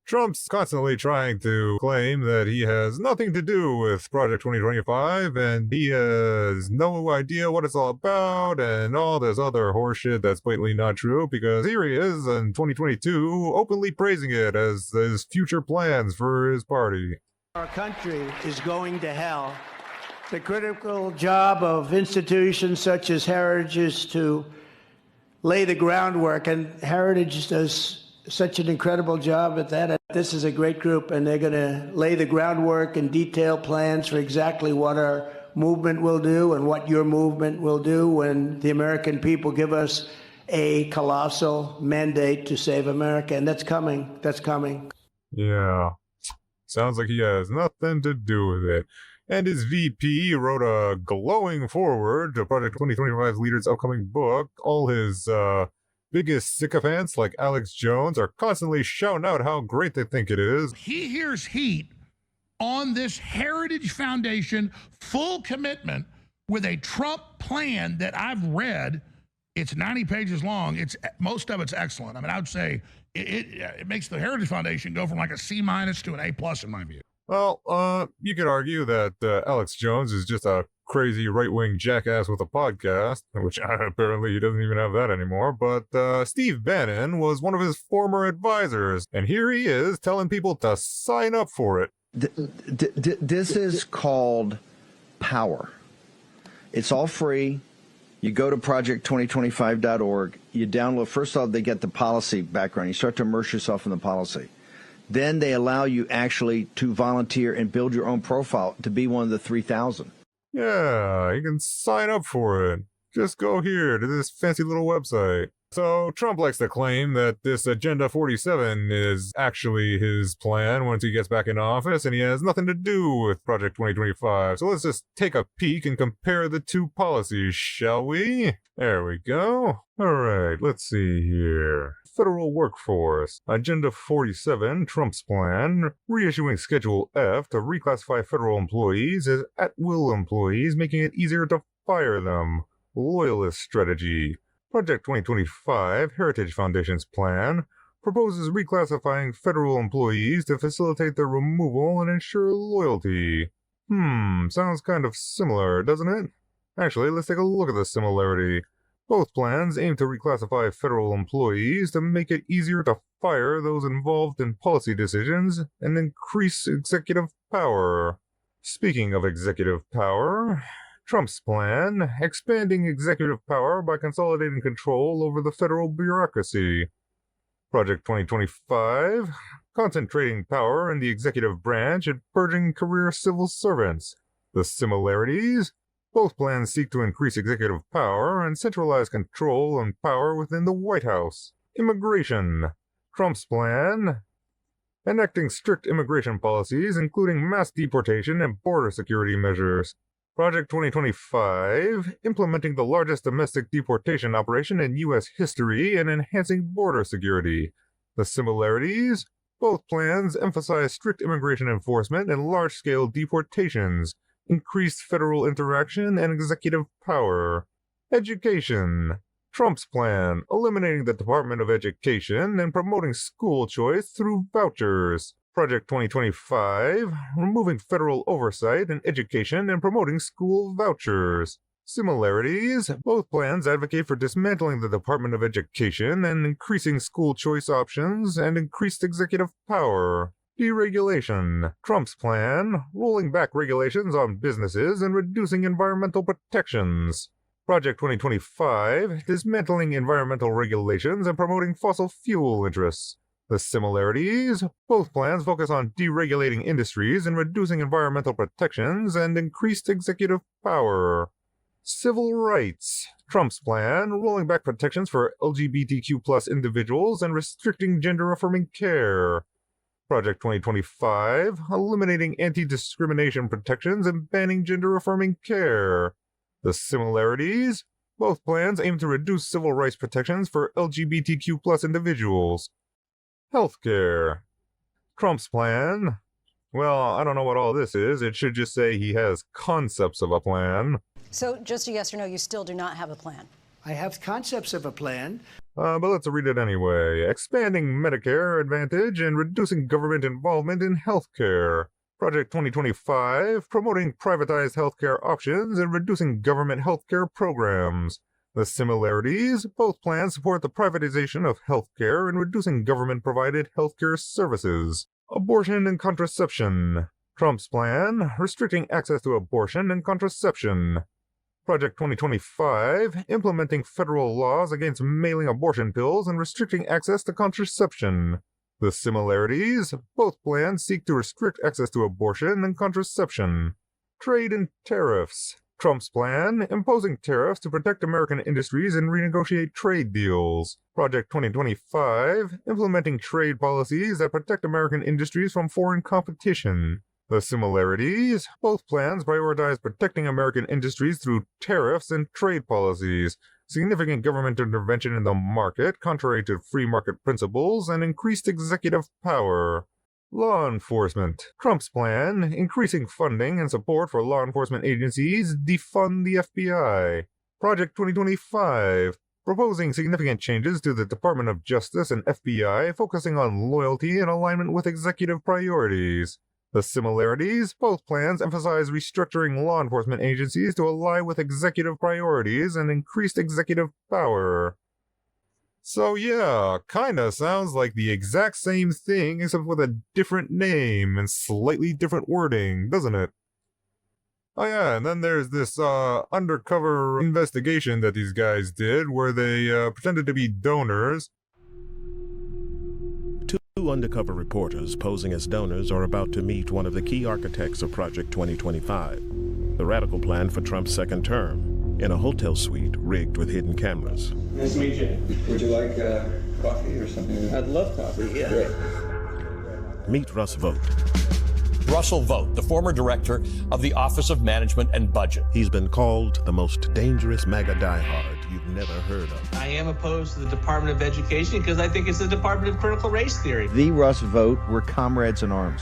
Trump's constantly trying to claim that he has nothing to do with Project 2025 and he has no idea what it's all about and all this other horseshit that's blatantly not true, because here he is in 2022 openly praising it as his future plans for his party. Our country is going to hell. The critical job of institutions such as Heritage is to lay the groundwork, and Heritage does such an incredible job at that. This is a great group, and they're going to lay the groundwork and detailed plans for exactly what our movement will do and what your movement will do when the American people give us a colossal mandate to save America. And that's coming. That's coming. Yeah. Sounds like he has nothing to do with it. And his VP wrote a glowing foreword to Project 2025's leader's upcoming book. All his biggest sycophants like Alex Jones are constantly shouting out how great they think it is. He hears heat on this Heritage Foundation full commitment with a Trump plan that I've read. It's 90 pages long. Most of it's excellent. I mean, I would say it makes the Heritage Foundation go from like a C- to an A+ in my view. Well, you could argue that Alex Jones is just a crazy right-wing jackass with a podcast, which apparently he doesn't even have that anymore, but Steve Bannon was one of his former advisors, and here he is telling people to sign up for it. This is called power. It's all free. You go to project2025.org, you download, first of all, they get the policy background. You start to immerse yourself in the policy. Then they allow you actually to volunteer and build your own profile to be one of the 3,000. Yeah, you can sign up for it. Just go here to this fancy little website. So Trump likes to claim that this Agenda 47 is actually his plan once he gets back in office, and he has nothing to do with Project 2025. So let's just take a peek and compare the two policies, shall we? There we go. All right, let's see here. Federal workforce. Agenda 47, Trump's plan, reissuing Schedule F to reclassify federal employees as at-will employees, making it easier to fire them. Loyalist strategy. Project 2025, Heritage Foundation's plan, proposes reclassifying federal employees to facilitate their removal and ensure loyalty. Sounds kind of similar, doesn't it? Actually, let's take a look at the similarity. Both plans aim to reclassify federal employees to make it easier to fire those involved in policy decisions and increase executive power. Speaking of executive power, Trump's plan, expanding executive power by consolidating control over the federal bureaucracy. Project 2025, concentrating power in the executive branch and purging career civil servants. The similarities? Both plans seek to increase executive power and centralize control and power within the White House. Immigration. Trump's plan, enacting strict immigration policies, including mass deportation and border security measures. Project 2025, implementing the largest domestic deportation operation in U.S. history and enhancing border security. The similarities? Both plans emphasize strict immigration enforcement and large-scale deportations, increased federal interaction and executive power. Education. Trump's plan, eliminating the Department of Education and promoting school choice through vouchers. Project 2025, removing federal oversight in education and promoting school vouchers. Similarities, both plans advocate for dismantling the Department of Education and increasing school choice options and increased executive power. Deregulation. Trump's plan, rolling back regulations on businesses and reducing environmental protections. Project 2025, dismantling environmental regulations and promoting fossil fuel interests. The similarities, both plans focus on deregulating industries and reducing environmental protections and increased executive power. Civil rights. Trump's plan, rolling back protections for LGBTQ+ individuals and restricting gender-affirming care. Project 2025, eliminating anti-discrimination protections and banning gender-affirming care. The similarities, both plans aim to reduce civil rights protections for LGBTQ+ individuals. Healthcare. Trump's plan, well, I don't know what all this is. It should just say he has concepts of a plan. So just a yes or no, you still do not have a plan? I have concepts of a plan. But let's read it anyway. Expanding Medicare Advantage and reducing government involvement in healthcare. Project 2025, promoting privatized healthcare options and reducing government healthcare programs. The similarities, both plans support the privatization of healthcare and reducing government-provided healthcare services. Abortion and contraception. Trump's plan, restricting access to abortion and contraception. Project 2025, implementing federal laws against mailing abortion pills and restricting access to contraception. The similarities, both plans seek to restrict access to abortion and contraception. Trade and tariffs. Trump's plan, imposing tariffs to protect American industries and renegotiate trade deals. Project 2025, implementing trade policies that protect American industries from foreign competition. The similarities, both plans prioritize protecting American industries through tariffs and trade policies, significant government intervention in the market contrary to free market principles, and increased executive power. Law enforcement. Trump's plan, increasing funding and support for law enforcement agencies, defund the FBI. Project 2025, proposing significant changes to the Department of Justice and FBI, focusing on loyalty and alignment with executive priorities. The similarities, both plans emphasize restructuring law enforcement agencies to align with executive priorities and increased executive power. So yeah, kinda sounds like the exact same thing except with a different name and slightly different wording, doesn't it? Oh yeah, and then there's this undercover investigation that these guys did where they pretended to be donors. Two undercover reporters posing as donors are about to meet one of the key architects of Project 2025, the radical plan for Trump's second term, in a hotel suite rigged with hidden cameras. Nice to meet you. Would you like coffee or something? I'd love coffee, yeah. Great. Meet Russ Vogt. Russell Vogt, the former director of the Office of Management and Budget. He's been called the most dangerous MAGA diehard you've never heard of. I am opposed to the Department of Education because I think it's the Department of Critical Race Theory. The Russ Vogt were comrades in arms.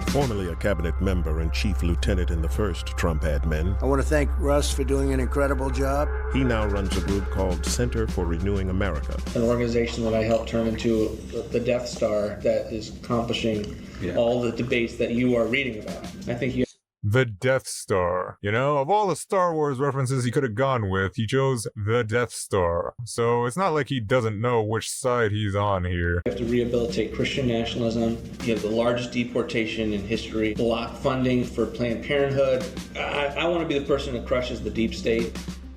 Formerly a cabinet member and chief lieutenant in the first Trump admin, I want to thank Russ for doing an incredible job. he now runs a group called Center for Renewing America. An organization that I helped turn into the Death Star that is accomplishing all the debates that you are reading about. I think you The Death Star. You know, of all the Star Wars references he could have gone with, he chose the Death Star. So it's not like he doesn't know which side he's on here. have to rehabilitate Christian nationalism. You have the largest deportation in history, block funding for Planned Parenthood. I want to be the person that crushes the deep state.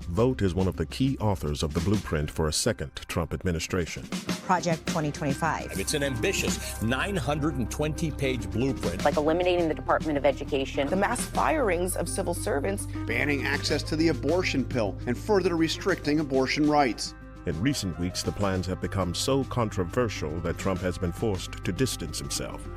Vogt is one of the key authors of the blueprint for a second Trump administration. Project 2025. It's an ambitious 920-page blueprint. Like eliminating the Department of Education. The mass firings of civil servants. Banning access to the abortion pill and further restricting abortion rights. In recent weeks, the plans have become so controversial that Trump has been forced to distance himself.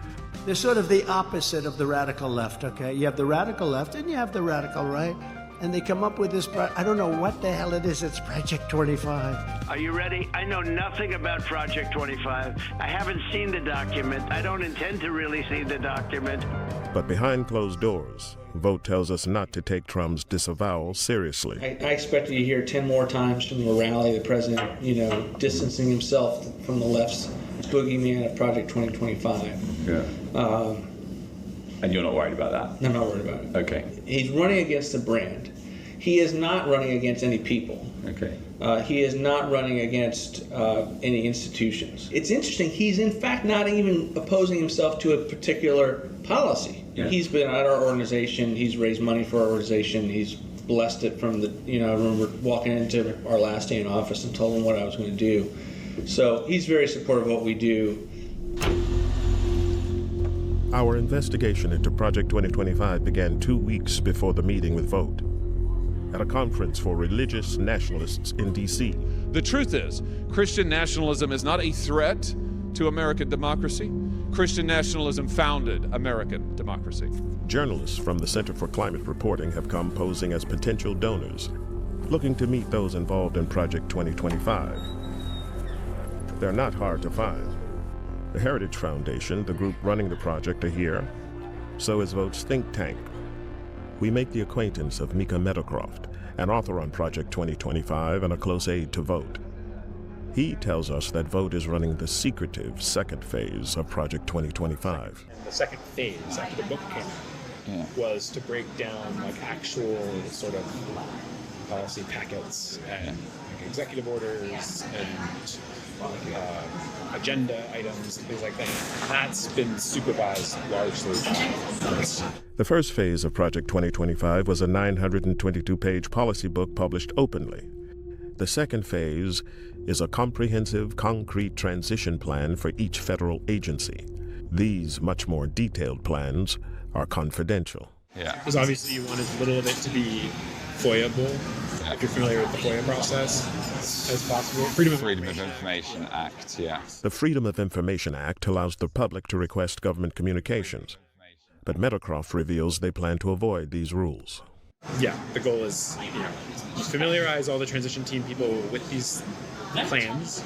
They're sort of the opposite of the radical left, okay? You have the radical left and you have the radical right. And they come up with this, I don't know what the hell it is, it's Project 25. Are you ready? I know nothing about Project 25. I haven't seen the document. I don't intend to really see the document. But behind closed doors, Vogt tells us not to take Trump's disavowal seriously. I expect you to hear 10 more times from the rally, the president, distancing himself from the left's boogeyman of Project 2025. Yeah. And you're not worried about that? I'm not worried about it. Okay. He's running against a brand. He is not running against any people. Okay. He is not running against any institutions. It's interesting, he's in fact not even opposing himself to a particular policy. Yeah. He's been at our organization, he's raised money for our organization, he's blessed it from I remember walking into our last day in office and told him what I was going to do. So he's very supportive of what we do. Our investigation into Project 2025 began 2 weeks before the meeting with Vogt at a conference for religious nationalists in D.C. The truth is, Christian nationalism is not a threat to American democracy. Christian nationalism founded American democracy. Journalists from the Center for Climate Reporting have come posing as potential donors, looking to meet those involved in Project 2025. They're not hard to find. The Heritage Foundation, the group running the project, are here. So is Vogt's think tank. We make the acquaintance of Mika Meadowcroft, an author on Project 2025 and a close aide to Vogt. He tells us that Vogt is running the secretive second phase of Project 2025. And the second phase, after the book came out, was to break down like actual sort of policy packets and like, executive orders and agenda items and things like that. That's been supervised largely by us. The first phase of Project 2025 was a 922-page policy book published openly. The second phase is a comprehensive, concrete transition plan for each federal agency. These much more detailed plans are confidential. Yeah. Because obviously you want as little of it to be FOIA-able, if you're familiar with the FOIA process, as possible. Freedom of Information Act, yeah. The Freedom of Information Act allows the public to request government communications, but Meadowcroft reveals they plan to avoid these rules. Yeah, the goal is, familiarize all the transition team people with these plans,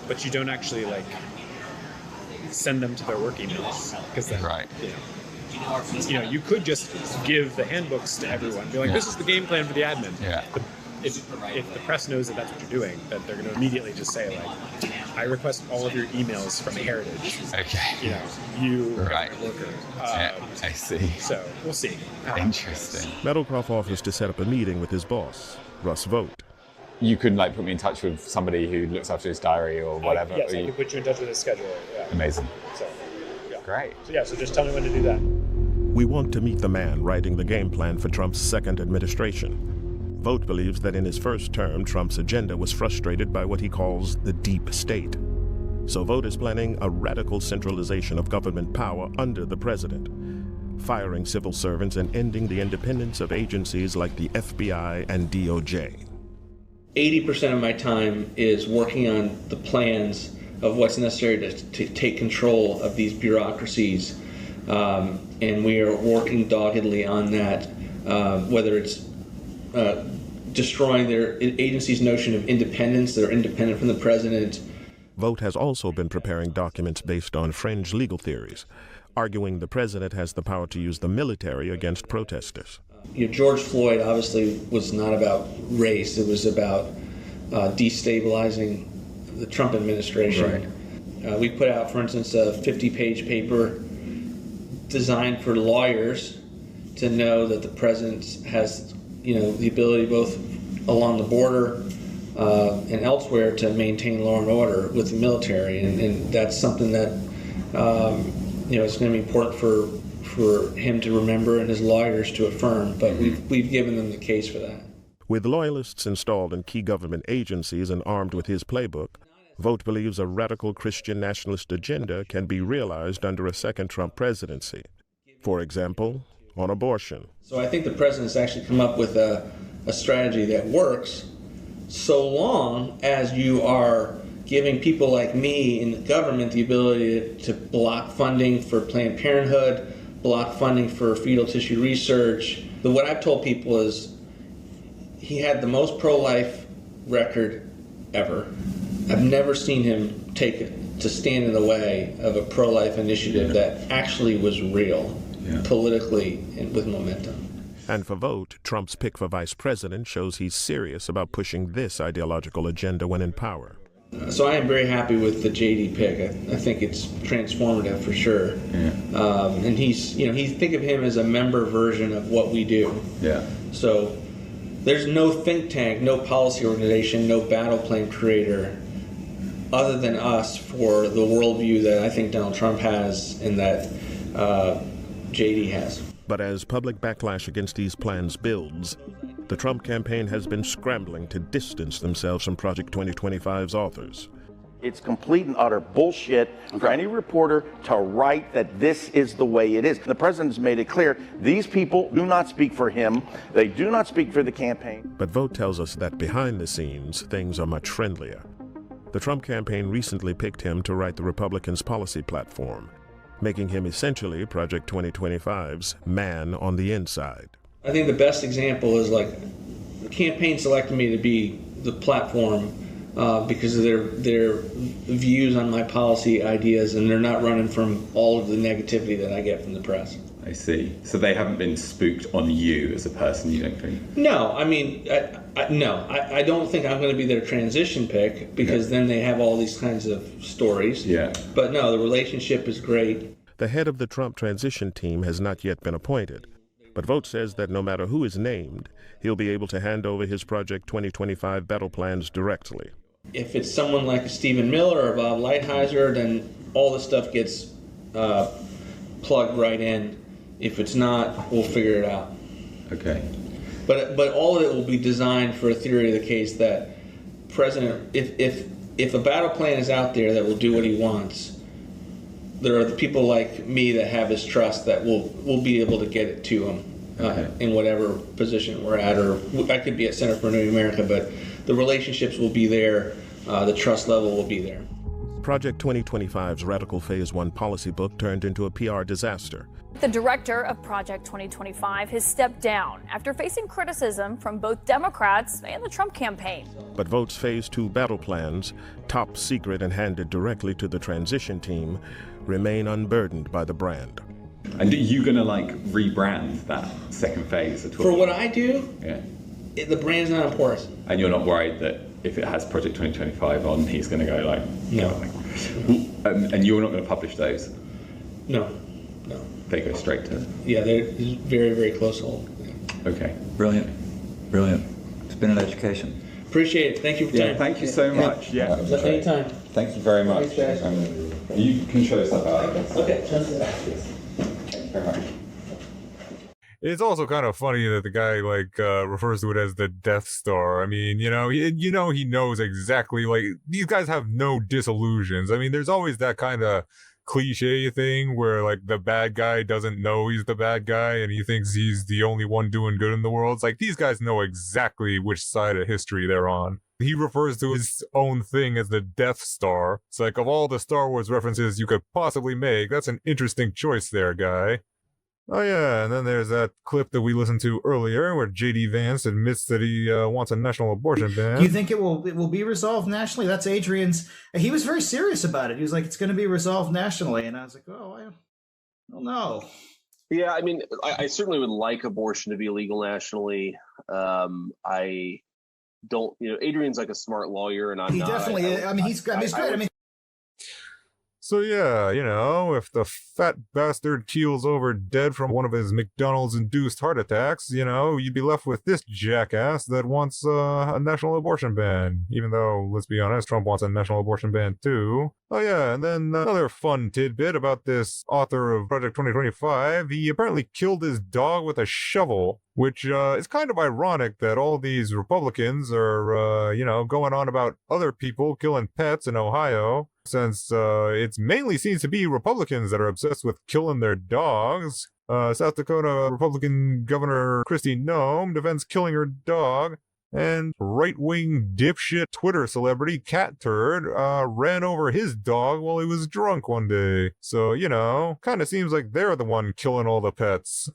but you don't actually send them to their work emails, because then, you could just give the handbooks to everyone, be like, this is the game plan for the admin. Yeah. But if the press knows that that's what you're doing, that they're going to immediately just say, I request all of your emails from Heritage. Okay. You worker. I see. So we'll see. Interesting. Meadowcroft offers to set up a meeting with his boss, Russ Vogt. You could put me in touch with somebody who looks after his diary or whatever. Yes, I can put you in touch with his scheduler. Yeah. Amazing. So, great. So just tell me when to do that. We want to meet the man writing the game plan for Trump's second administration. Vogt believes that in his first term, Trump's agenda was frustrated by what he calls the deep state. So Vogt is planning a radical centralization of government power under the president, firing civil servants and ending the independence of agencies like the FBI and DOJ. 80% of my time is working on the plans of what's necessary to take control of these bureaucracies. And we are working doggedly on that, whether it's destroying their agency's notion of independence. They're independent from the president. Vogt has also been preparing documents based on fringe legal theories, arguing the president has the power to use the military against protesters. George Floyd obviously was not about race. It was about destabilizing the Trump administration. Right. We put out, for instance, a 50-page paper designed for lawyers to know that the president has the ability both along the border and elsewhere to maintain law and order with the military, and that's something that it's going to be important for him to remember and his lawyers to affirm. But we've given them the case for that. With loyalists installed in key government agencies and armed with his playbook, Vogt believes a radical Christian nationalist agenda can be realized under a second Trump presidency. For example, on abortion. So I think the president's actually come up with a strategy that works so long as you are giving people like me in the government the ability to block funding for Planned Parenthood, block funding for fetal tissue research. But what I've told people is he had the most pro-life record ever. I've never seen him to stand in the way of a pro-life initiative that actually was real, politically and with momentum. And for Vogt, Trump's pick for vice president shows he's serious about pushing this ideological agenda when in power. So I am very happy with the JD pick. I think it's transformative for sure. And he's, think of him as a member version of what we do. Yeah. So there's no think tank, no policy organization, no battle plan creator other than us for the worldview that I think Donald Trump has and that JD has. But as public backlash against these plans builds, the Trump campaign has been scrambling to distance themselves from Project 2025's authors. It's complete and utter bullshit for any reporter to write that this is the way it is. The president has made it clear these people do not speak for him. They do not speak for the campaign. But Vogt tells us that behind the scenes, things are much friendlier. The Trump campaign recently picked him to write the Republicans' policy platform, making him essentially Project 2025's man on the inside. I think the best example is the campaign selected me to be the platform because of their views on my policy ideas, and they're not running from all of the negativity that I get from the press. I see. So they haven't been spooked on you as a person, you don't think? No, I mean, I don't think I'm going to be their transition pick, because then they have all these kinds of stories. Yeah. But no, the relationship is great. The head of the Trump transition team has not yet been appointed, but Vogt says that no matter who is named, he'll be able to hand over his Project 2025 battle plans directly. If it's someone like Stephen Miller or Bob Lighthizer, then all the stuff gets plugged right in. If it's not, we'll figure it out. Okay. But all of it will be designed for a theory of the case that if a battle plan is out there that will do what he wants, there are the people like me that have his trust that will be able to get it to him in whatever position we're at, or I could be at Center for New America, but the relationships will be there, the trust level will be there. Project 2025's Radical Phase 1 policy book turned into a PR disaster. The director of Project 2025 has stepped down after facing criticism from both Democrats and the Trump campaign. But Vogt's Phase 2 battle plans, top secret and handed directly to the transition team, remain unburdened by the brand. And are you going to rebrand that second phase at all? For what I do, yeah, the brand's not important. And you're not worried that if it has Project 2025 on, he's going to go no. And you're not going to publish those? No. They go straight to... Yeah, they're very, very close hold. Yeah. Okay. Brilliant. It's been an education. Appreciate it. Thank you for your time. Thank you so much. Yeah. Anytime. Thank you very much. You can show us that out. Okay. Thank you very much. It's also kind of funny that the guy refers to it as the Death Star. I mean, he knows exactly, these guys have no disillusions. I mean, there's always that kind of cliche thing where the bad guy doesn't know he's the bad guy and he thinks he's the only one doing good in the world. It's these guys know exactly which side of history they're on. He refers to his own thing as the Death Star. It's of all the Star Wars references you could possibly make, that's an interesting choice there, guy. Oh yeah, and then there's that clip that we listened to earlier where J.D. Vance admits that he wants a national abortion ban. Do you think it will be resolved nationally? That's Adrian's. He was very serious about it. He was like, it's going to be resolved nationally. And I was like, oh, I don't know. Yeah, I mean, I certainly would like abortion to be legal nationally. I don't, Adrian's a smart lawyer, and I'm not. He definitely is. I mean, he's great. I mean, so yeah, if the fat bastard keels over dead from one of his McDonald's-induced heart attacks, you'd be left with this jackass that wants a national abortion ban. Even though, let's be honest, Trump wants a national abortion ban too. Oh yeah, and then another fun tidbit about this author of Project 2025, he apparently killed his dog with a shovel, which is kind of ironic that all these Republicans are, going on about other people killing pets in Ohio, since it mainly seems to be Republicans that are obsessed with killing their dogs. South Dakota Republican Governor Kristi Noem defends killing her dog. And right-wing dipshit Twitter celebrity Cat Turd ran over his dog while he was drunk one day. So, kind of seems like they're the one killing all the pets.